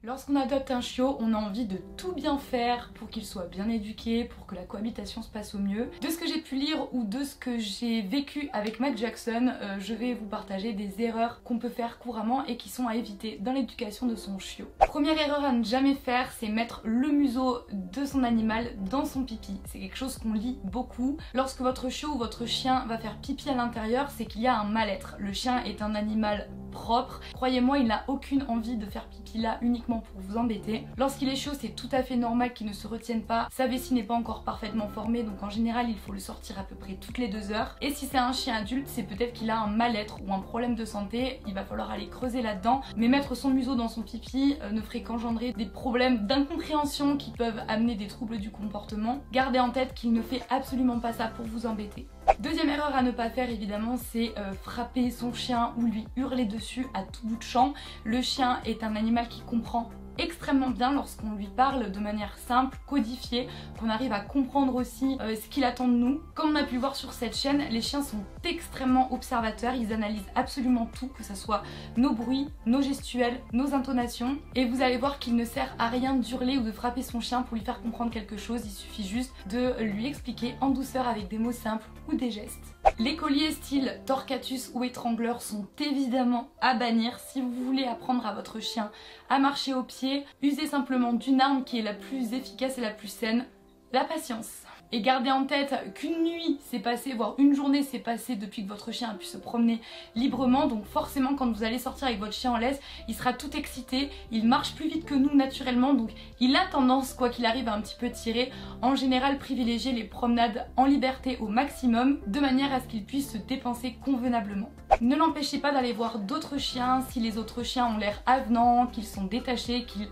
Lorsqu'on adopte un chiot, on a envie de tout bien faire pour qu'il soit bien éduqué, pour que la cohabitation se passe au mieux. De ce que j'ai pu lire ou de ce que j'ai vécu avec Mac Jackson, je vais vous partager des erreurs qu'on peut faire couramment et qui sont à éviter dans l'éducation de son chiot. Première erreur à ne jamais faire, c'est mettre le museau de son animal dans son pipi. C'est quelque chose qu'on lit beaucoup. Lorsque votre chiot ou votre chien va faire pipi à l'intérieur, c'est qu'il y a un mal-être. Le chien est un animal propre. Croyez-moi, il n'a aucune envie de faire pipi là uniquement pour vous embêter. Lorsqu'il est chaud, c'est tout à fait normal qu'il ne se retienne pas. Sa vessie n'est pas encore parfaitement formée, donc en général, il faut le sortir à peu près toutes les 2 heures. Et si c'est un chien adulte, c'est peut-être qu'il a un mal-être ou un problème de santé. Il va falloir aller creuser là-dedans. Mais mettre son museau dans son pipi ne ferait qu'engendrer des problèmes d'incompréhension qui peuvent amener des troubles du comportement. Gardez en tête qu'il ne fait absolument pas ça pour vous embêter. Deuxième erreur à ne pas faire évidemment, c'est frapper son chien ou lui hurler dessus à tout bout de champ. Le chien est un animal qui comprend extrêmement bien lorsqu'on lui parle de manière simple, codifiée, qu'on arrive à comprendre aussi ce qu'il attend de nous. Comme on a pu voir sur cette chaîne, les chiens sont extrêmement observateurs, ils analysent absolument tout, que ce soit nos bruits, nos gestuels, nos intonations, et vous allez voir qu'il ne sert à rien d'hurler ou de frapper son chien pour lui faire comprendre quelque chose, il suffit juste de lui expliquer en douceur avec des mots simples ou des gestes. Les colliers style Torquatus ou étrangleur sont évidemment à bannir. Si vous voulez apprendre à votre chien à marcher au pied, usez simplement d'une arme qui est la plus efficace et la plus saine, la patience. Et gardez en tête qu'une nuit s'est passée, voire une journée s'est passée depuis que votre chien a pu se promener librement. Donc forcément quand vous allez sortir avec votre chien en laisse, il sera tout excité, il marche plus vite que nous naturellement, donc il a tendance, quoi qu'il arrive, à un petit peu tirer. En général, privilégiez les promenades en liberté au maximum, de manière à ce qu'il puisse se dépenser convenablement. Ne l'empêchez pas d'aller voir d'autres chiens si les autres chiens ont l'air avenants, qu'ils sont détachés, qu'ils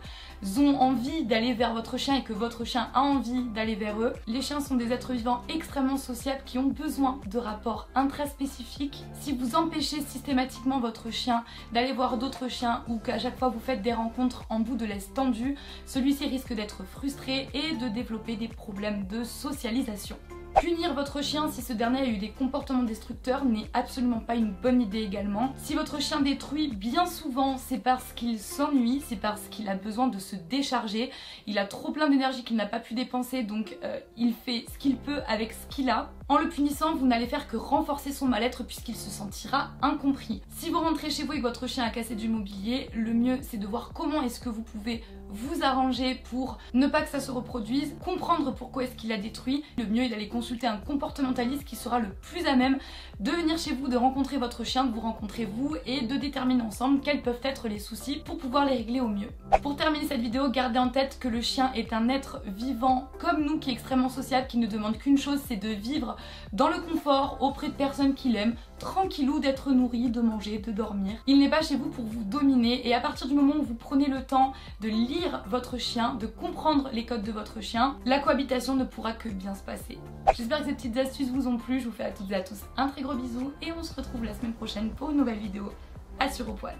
ont envie d'aller vers votre chien et que votre chien a envie d'aller vers eux. Les chiens sont des êtres vivants extrêmement sociables qui ont besoin de rapports intraspécifiques. Si vous empêchez systématiquement votre chien d'aller voir d'autres chiens ou qu'à chaque fois vous faites des rencontres en bout de laisse tendue, celui-ci risque d'être frustré et de développer des problèmes de socialisation. Punir votre chien si ce dernier a eu des comportements destructeurs n'est absolument pas une bonne idée également. Si votre chien détruit, bien souvent c'est parce qu'il s'ennuie, c'est parce qu'il a besoin de se décharger. Il a trop plein d'énergie qu'il n'a pas pu dépenser, donc il fait ce qu'il peut avec ce qu'il a. En le punissant, vous n'allez faire que renforcer son mal-être puisqu'il se sentira incompris. Si vous rentrez chez vous et que votre chien a cassé du mobilier, le mieux c'est de voir comment est-ce que vous pouvez vous arranger pour ne pas que ça se reproduise, comprendre pourquoi est-ce qu'il a détruit. Le mieux est d'aller consulter un comportementaliste qui sera le plus à même de venir chez vous, de rencontrer votre chien, de vous rencontrer vous et de déterminer ensemble quels peuvent être les soucis pour pouvoir les régler au mieux. Pour terminer cette vidéo, gardez en tête que le chien est un être vivant comme nous qui est extrêmement sociable, qui ne demande qu'une chose, c'est de vivre dans le confort auprès de personnes qu'il aime, tranquillou, d'être nourri, de manger, de dormir. Il n'est pas chez vous pour vous dominer et à partir du moment où vous prenez le temps de lire votre chien, de comprendre les codes de votre chien, la cohabitation ne pourra que bien se passer. J'espère que ces petites astuces vous ont plu, je vous fais à toutes et à tous un très gros bisou et on se retrouve la semaine prochaine pour une nouvelle vidéo à Sur au poil.